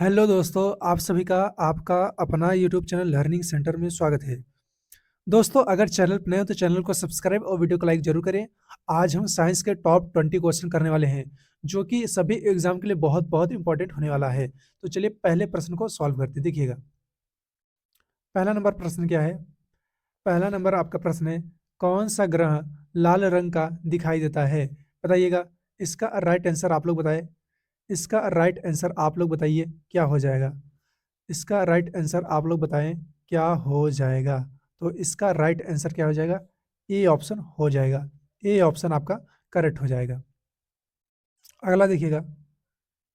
Hello दोस्तों, आप सभी का आपका अपना यूट्यूब चैनल लर्निंग सेंटर में स्वागत है। दोस्तों, अगर चैनल पर नए हो तो चैनल को सब्सक्राइब और वीडियो को लाइक जरूर करें। आज हम साइंस के टॉप 20 क्वेश्चन करने वाले हैं, जो कि सभी एग्जाम के लिए बहुत बहुत इंपॉर्टेंट होने वाला है। तो चलिए पहले प्रश्न को सॉल्व करते हैं। देखिएगा, पहला नंबर प्रश्न क्या है। पहला नंबर आपका प्रश्न है, कौन सा ग्रह लाल रंग का दिखाई देता है? बताइएगा। इसका राइट आंसर आप लोग बताएं। इसका राइट आंसर आप लोग बताइए क्या हो जाएगा। इसका राइट आंसर आप लोग बताएं क्या हो जाएगा। तो इसका राइट आंसर क्या हो जाएगा? ए ऑप्शन हो जाएगा। ए ऑप्शन आपका करेक्ट हो जाएगा। अगला देखिएगा,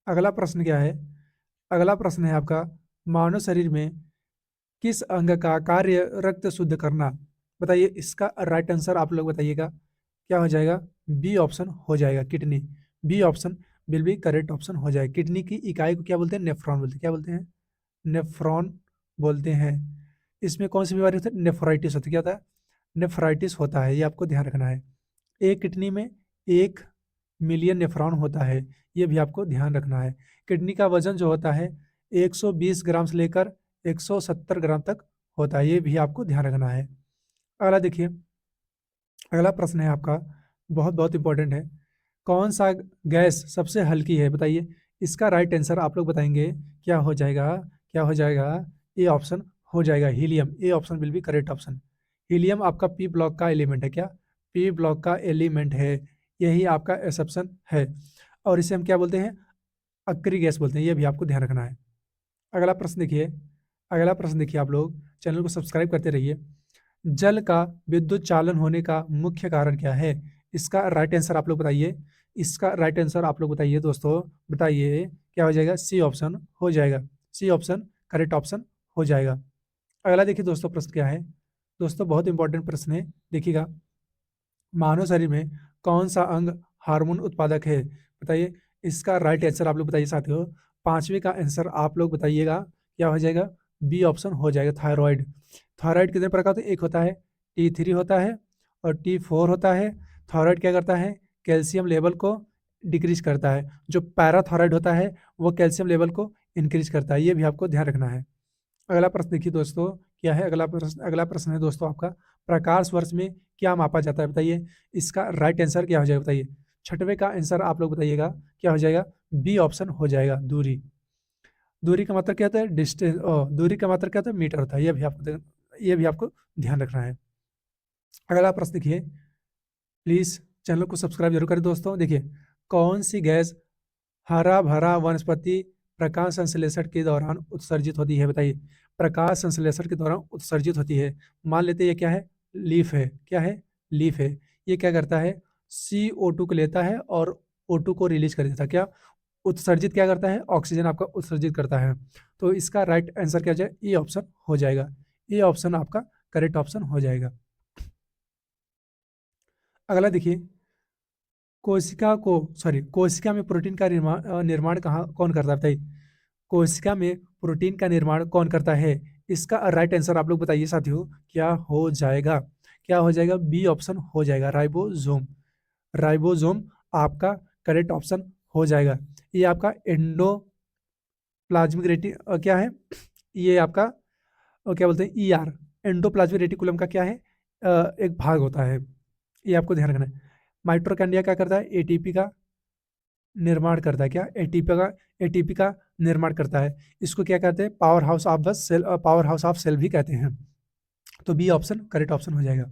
अगला प्रश्न क्या है। अगला प्रश्न है आपका, मानव शरीर में किस अंग का कार्य रक्त शुद्ध करना? बताइए। इसका राइट आंसर आप लोग बताइएगा क्या हो जाएगा। बी ऑप्शन हो जाएगा, kidney. B option will be correct option हो जाएगा। किडनी की इकाई को क्या बोलते हैं? नेफ्रॉन बोलते हैं। क्या बोलते हैं? नेफ्रॉन बोलते हैं। इसमें कौन सी बीमारी होती है? नेफ्राइटिस होती है। क्या होता है? नेफ्राइटिस होता है, ये आपको ध्यान रखना है। एक किडनी में 1 मिलियन नेफ्रॉन होता है, ये भी आपको ध्यान रखना है। किडनी का वजन जो होता है 120 ग्राम से लेकर 170 ग्राम तक होता है, ये भी आपको ध्यान रखना है। अगला देखिए, अगला प्रश्न है आपका, बहुत बहुत इंपॉर्टेंट है। कौन सा गैस सबसे हल्की है? बताइए। इसका राइट आंसर आप लोग बताएंगे क्या हो जाएगा। क्या हो जाएगा? ए ऑप्शन हो जाएगा, helium. A option will be correct option. Helium आपका पी ब्लॉक का एलिमेंट है। क्या? पी ब्लॉक का एलिमेंट है, यही आपका एक्सेप्शन है। और इसे हम क्या बोलते हैं? अक्री गैस बोलते हैं, ये भी आपको ध्यान रखना है। अगला प्रश्न देखिए। अगला प्रश्न देखिए, आप लोग चैनल को सब्सक्राइब करते रहिए। जल का विद्युत चालन होने का मुख्य कारण क्या है? इसका राइट आंसर आप लोग बताइए। इसका राइट आंसर आप लोग बताइए दोस्तों, बताइए क्या हो जाएगा। सी ऑप्शन हो जाएगा। सी ऑप्शन करेक्ट ऑप्शन हो जाएगा। अगला देखिए दोस्तों, प्रश्न क्या है। दोस्तों, बहुत इंपॉर्टेंट प्रश्न है, देखिएगा। मानव शरीर में कौन सा अंग हार्मोन उत्पादक है? बताइए। इसका राइट आंसर आप लोग बताइए साथियों। पांचवे का आंसर आप लोग बताइएगा क्या हो जाएगा। बी ऑप्शन हो जाएगा, थायराइड। थायराइड कितने प्रकार का? एक होता है T3 होता है और T4 होता है। थायराइड क्या करता है? कैल्शियम लेवल को डिक्रीज करता है। जो पैराथायराइड होता है वो कैल्शियम लेवल को इंक्रीज करता है, ये भी आपको ध्यान रखना है। अगला प्रश्न देखिए दोस्तों, क्या है अगला प्रश्न है दोस्तों आपका, प्रकाश वर्ष में क्या मापा जाता है? बताइए। इसका राइट आंसर क्या हो जाएगा बताइए। छठवें का आंसर आप लोग बताइएगा क्या हो जाएगा। बी ऑप्शन हो जाएगा, दूरी। दूरी का मतलब क्या होता है? डिस्टेंस। दूरी का मतलब क्या होता है? मीटर होता है, ये भी आपको ध्यान रखना है। अगला प्रश्न देखिए, प्लीज चैनल को सब्सक्राइब जरूर करें दोस्तों। देखिए, कौन सी गैस हरा भरा वनस्पति प्रकाश संश्लेषण के दौरान उत्सर्जित होती है? बताइए। प्रकाश संश्लेषण के दौरान उत्सर्जित होती है। मान लेते हैं ये क्या है? लीफ है। क्या है? लीफ है। ये क्या करता है? CO2 को लेता है और O2 को रिलीज कर देता है। क्या उत्सर्जित क्या करता है? ऑक्सीजन आपका उत्सर्जित करता है। तो इसका राइट आंसर क्या हो जाए? ए ऑप्शन हो जाएगा। ए ऑप्शन आपका करेक्ट ऑप्शन हो जाएगा। अगला देखिए, कोशिका में प्रोटीन का निर्माण कहाँ कौन करता है? बताइए। कोशिका में प्रोटीन का निर्माण कौन करता है? इसका राइट आंसर आप लोग बताइए साथियों क्या हो जाएगा। क्या हो जाएगा? बी ऑप्शन हो जाएगा, राइबोसोम। राइबोसोम आपका करेक्ट ऑप्शन हो जाएगा। ये आपका एंडोप्लाज्मिक क्या है? ये आपका क्या बोलते हैं? ER, एंडोप्लाज्मिक रेटिकुलम का क्या है? एक भाग होता है, ये आपको ध्यान रखना है। माइटोकॉन्ड्रिया क्या करता है? एटीपी का निर्माण करता है। क्या? एटीपी का निर्माण करता है। इसको क्या कहते हैं? Power house of the cell, power house of cell भी कहते हैं। तो बी ऑप्शन करेक्ट ऑप्शन हो जाएगा।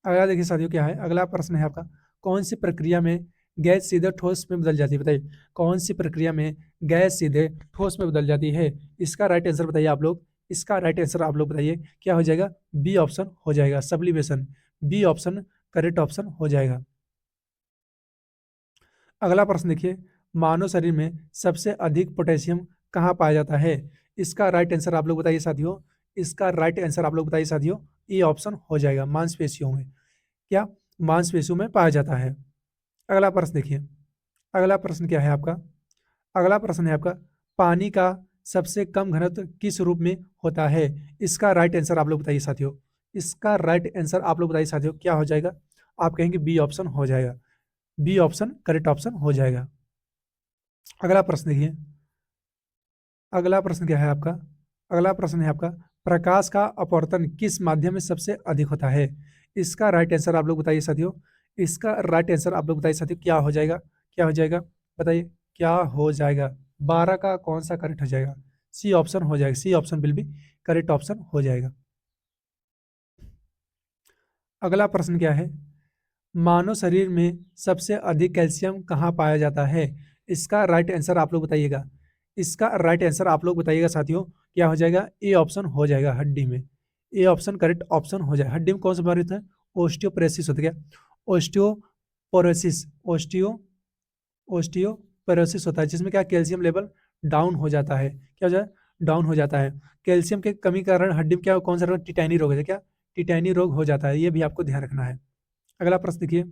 अगला देखिए साथियों, क्या है। अगला प्रश्न है आपका, कौन सी प्रक्रिया में गैस सीधे ठोस में बदल जाती है? बताइए। कौन सी प्रक्रिया में गैस सीधे ठोस में बदल जाती है? इसका राइट आंसर बताइए आप लोग। इसका राइट आंसर आप लोग बताइए क्या हो जाएगा। बी ऑप्शन हो जाएगा, sublimation. B option correct option हो जाएगा। अगला प्रश्न देखिए, मानव शरीर में सबसे अधिक पोटेशियम कहाँ पाया जाता है? इसका राइट आंसर आप लोग बताइए साथियों। इसका राइट आंसर आप लोग बताइए साथियों। ए ऑप्शन हो जाएगा, मांसपेशियों में। क्या? मांसपेशियों में पाया जाता है। अगला प्रश्न देखिए, अगला प्रश्न क्या है आपका। अगला प्रश्न है आपका, पानी का सबसे कम घनत्व किस रूप में होता है? इसका राइट आंसर आप लोग बताइए साथियों। इसका राइट आंसर आप लोग बताइए साथियों क्या हो जाएगा। आप कहेंगे बी ऑप्शन हो जाएगा। बी ऑप्शन करेक्ट ऑप्शन हो जाएगा। अगला प्रश्न देखिए, अगला प्रश्न क्या है आपका? अगला प्रश्न है आपका, प्रकाश का अपवर्तन किस माध्यम में सबसे अधिक होता है? इसका राइट आंसर आप लोग बताइए साथियों। इसका राइट आंसर आप लोग बताइए साथियों, क्या हो जाएगा? क्या हो जाएगा बताइए, क्या हो जाएगा? 12 का कौन सा करेक्ट हो जाएगा? सी ऑप्शन हो जाएगा, सी ऑप्शन बिल भी करेक्ट ऑप्शन हो जाएगा। अगला प्रश्न क्या है? मानव शरीर में सबसे अधिक कैल्शियम कहाँ पाया जाता है? इसका राइट आंसर आप लोग बताइएगा। इसका राइट आंसर आप लोग बताइएगा साथियों, क्या हो जाएगा? ए ऑप्शन हो जाएगा, हड्डी में। ए ऑप्शन करेक्ट ऑप्शन हो जाएगा। हड्डी में कौन सा बीमारी होता है? ओस्टियोपोरोसिस होता है क्या? ओस्टियोपोरोसिस, ओस्टियोपोरोसिस होता है, जिसमें क्या कैल्शियम लेवल डाउन हो जाता है। क्या हो जाए? डाउन हो जाता है। कैल्शियम के कमी के कारण हड्डी में क्या कौन सा रोग? टिटैनी रोग है क्या? टिटैनी रोग हो जाता है, ये भी आपको ध्यान रखना है। अगला प्रश्न देखिए।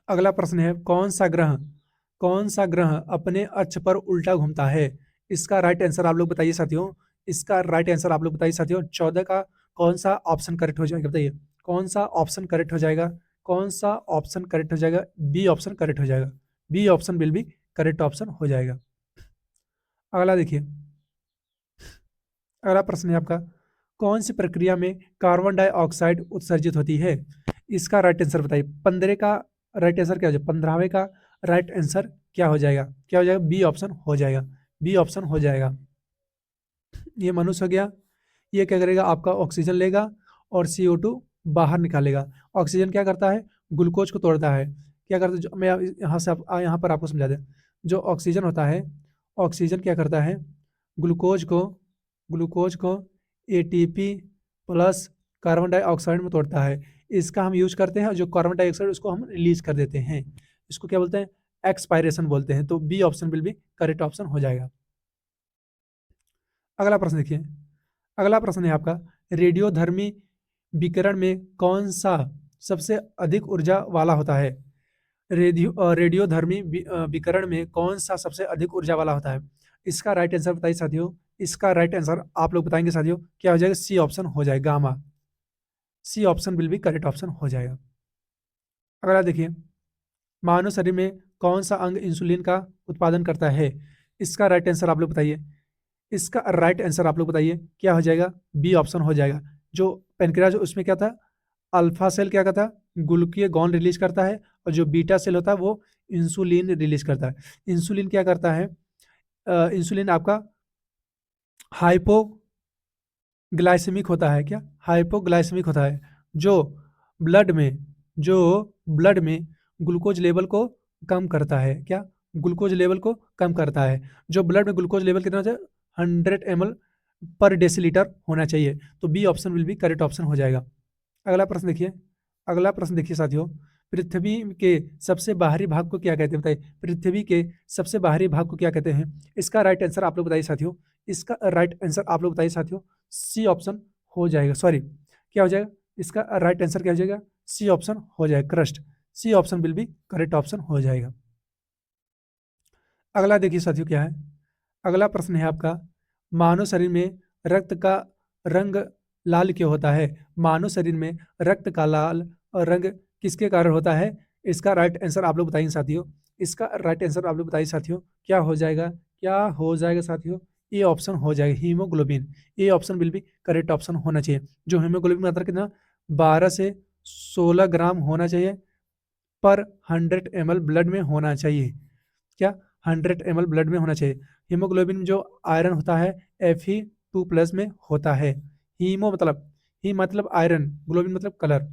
अगला प्रश्न है, कौन सा ग्रह अपने अक्ष पर उल्टा घूमता है? इसका राइट आंसर आप लोग बताइए साथियों। इसका राइट आंसर आप लोग बताइए साथियों। 14 का कौन सा ऑप्शन करेक्ट हो जाएगा बताइए? कौन सा ऑप्शन करेक्ट हो जाएगा? कौन सा ऑप्शन करेक्ट हो जाएगा? बी ऑप्शन करेक्ट हो जाएगा। बी ऑप्शन बिल भी करेक्ट ऑप्शन हो जाएगा। अगला देखिए। अगला प्रश्न है आपका, कौन सी प्रक्रिया में कार्बन डाइऑक्साइड उत्सर्जित होती है? इसका राइट आंसर बताइए। 15 का राइट आंसर क्या हो जाएगा? 15वें का राइट आंसर क्या हो जाएगा? क्या हो जाएगा? बी ऑप्शन हो जाएगा। बी ऑप्शन हो जाएगा। ये मनुष्य हो गया। ये क्या करेगा? आपका ऑक्सीजन लेगा और CO2 बाहर निकालेगा। ऑक्सीजन क्या करता है? ग्लूकोज को तोड़ता है। क्या करता है? मैं यहाँ से यहाँ पर आपको समझा दें। जो ऑक्सीजन होता है, ऑक्सीजन क्या करता है? ग्लूकोज को ATP प्लस कार्बन डाइऑक्साइड में तोड़ता है। इसका हम यूज करते हैं, जो कार्बन डाइऑक्साइड उसको हम रिलीज कर देते हैं। इसको क्या बोलते हैं? एक्सपायरेशन बोलते हैं। तो बी ऑप्शन बिल भी करेक्ट ऑप्शन हो जाएगा। अगला प्रश्न देखिए। अगला प्रश्न है आपका, रेडियोधर्मी विकिरण में कौन सा सबसे अधिक ऊर्जा वाला होता है? रेडियोधर्मी विकिरण में कौन सा सबसे अधिक ऊर्जा वाला होता है? इसका राइट आंसर बताइए साथियों। इसका राइट आंसर आप लोग बताएंगे साथियों, क्या हो जाएगा? सी ऑप्शन हो जाएगा, गामा। सी ऑप्शन बिल भी करेक्ट ऑप्शन हो जाएगा। अगला देखिए, मानव शरीर में कौन सा अंग इंसुलिन का उत्पादन करता है? इसका राइट आंसर आप लोग बताइए। इसका राइट आंसर आप लोग बताइए, क्या हो जाएगा? बी ऑप्शन हो जाएगा। जो पेनक्रियाज उसमें क्या था? अल्फा सेल क्या करता है? ग्लूकागॉन रिलीज करता है, और जो बीटा सेल होता है वो इंसुलिन रिलीज करता है। इंसुलिन क्या करता है? इंसुलिन आपका हाइपोग्लाइसेमिक होता है। क्या? हाइपोग्लाइसेमिक होता है। जो ब्लड में जो ब्लड में ग्लूकोज लेवल को कम करता है। क्या? ग्लूकोज लेवल को कम करता है। जो ब्लड में ग्लूकोज लेवल कितना होता है? 100 ml पर डेसीलीटर होना चाहिए। तो बी ऑप्शन विल भी करेक्ट ऑप्शन हो जाएगा। अगला प्रश्न देखिए। अगला प्रश्न देखिए साथियों, पृथ्वी के सबसे बाहरी भाग को क्या कहते हैं बताइए? पृथ्वी के सबसे बाहरी भाग को क्या कहते हैं? इसका राइट आंसर आप लोग बताइए साथियों। इसका राइट आंसर आप लोग बताइए साथियों। सी ऑप्शन हो जाएगा, सॉरी क्या हो जाएगा? इसका राइट आंसर क्या हो जाएगा? सी ऑप्शन हो जाएगा, क्रस्ट। सी ऑप्शन बिल भी करेक्ट ऑप्शन हो जाएगा। अगला देखिए साथियों क्या है। अगला प्रश्न है आपका, मानव शरीर में रक्त का रंग लाल क्यों होता है? मानव शरीर में रक्त का लाल रंग किसके कारण होता है? इसका राइट आंसर आप लोग बताइए साथियों। इसका राइट आंसर आप लोग बताइए साथियों, क्या हो जाएगा? क्या हो जाएगा साथियों? ए ऑप्शन हो जाएगा, हीमोग्लोबिन। ए ऑप्शन बिल भी करेक्ट ऑप्शन होना चाहिए। जो हीमोग्लोबिन की मात्रा कितना? 12 से 16 ग्राम होना चाहिए पर 100 ml ब्लड में होना चाहिए। क्या? 100 ml ब्लड में होना चाहिए। हीमोग्लोबिन में जो आयरन होता है Fe2+ में होता है। ही मतलब आयरन, ग्लोबिन मतलब कलर,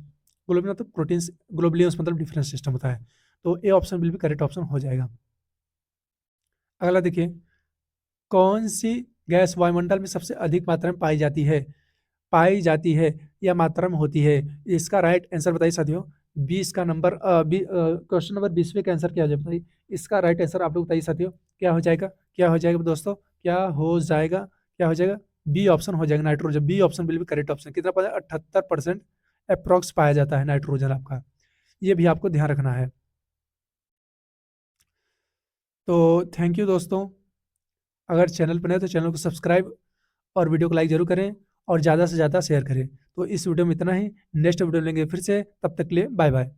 ग्लोबिन मतलब प्रोटीन्स, ग्लोबुलियंस मतलब डिफरेंस सिस्टम होता है। तो ए ऑप्शन बिल भी करेक्ट ऑप्शन हो जाएगा। अगला देखिए, कौन सी गैस वायुमंडल में सबसे अधिक मात्रा में पाई जाती है या मात्रा में होती है? इसका राइट आंसर बताइए साथियों। 20 का नंबर क्वेश्चन नंबर 20वें का आंसर क्या हो जाएगा बताइए? इसका राइट आंसर आप लोग बताइए साथियों, क्या हो जाएगा? क्या हो जाएगा दोस्तों? क्या हो जाएगा? क्या हो जाएगा? बी ऑप्शन हो जाएगा, नाइट्रोजन। बी ऑप्शन बिल्कुल करेक्ट ऑप्शन। कितना पाया? 78% अप्रोक्स पाया जाता है नाइट्रोजन आपका। ये भी आपको ध्यान रखना है। तो थैंक यू दोस्तों। अगर चैनल पर नए तो चैनल को सब्सक्राइब और वीडियो को लाइक जरूर करें और ज़्यादा से ज़्यादा शेयर करें। तो इस वीडियो में इतना ही। नेक्स्ट वीडियो लेंगे फिर से, तब तक के लिए बाय बाय।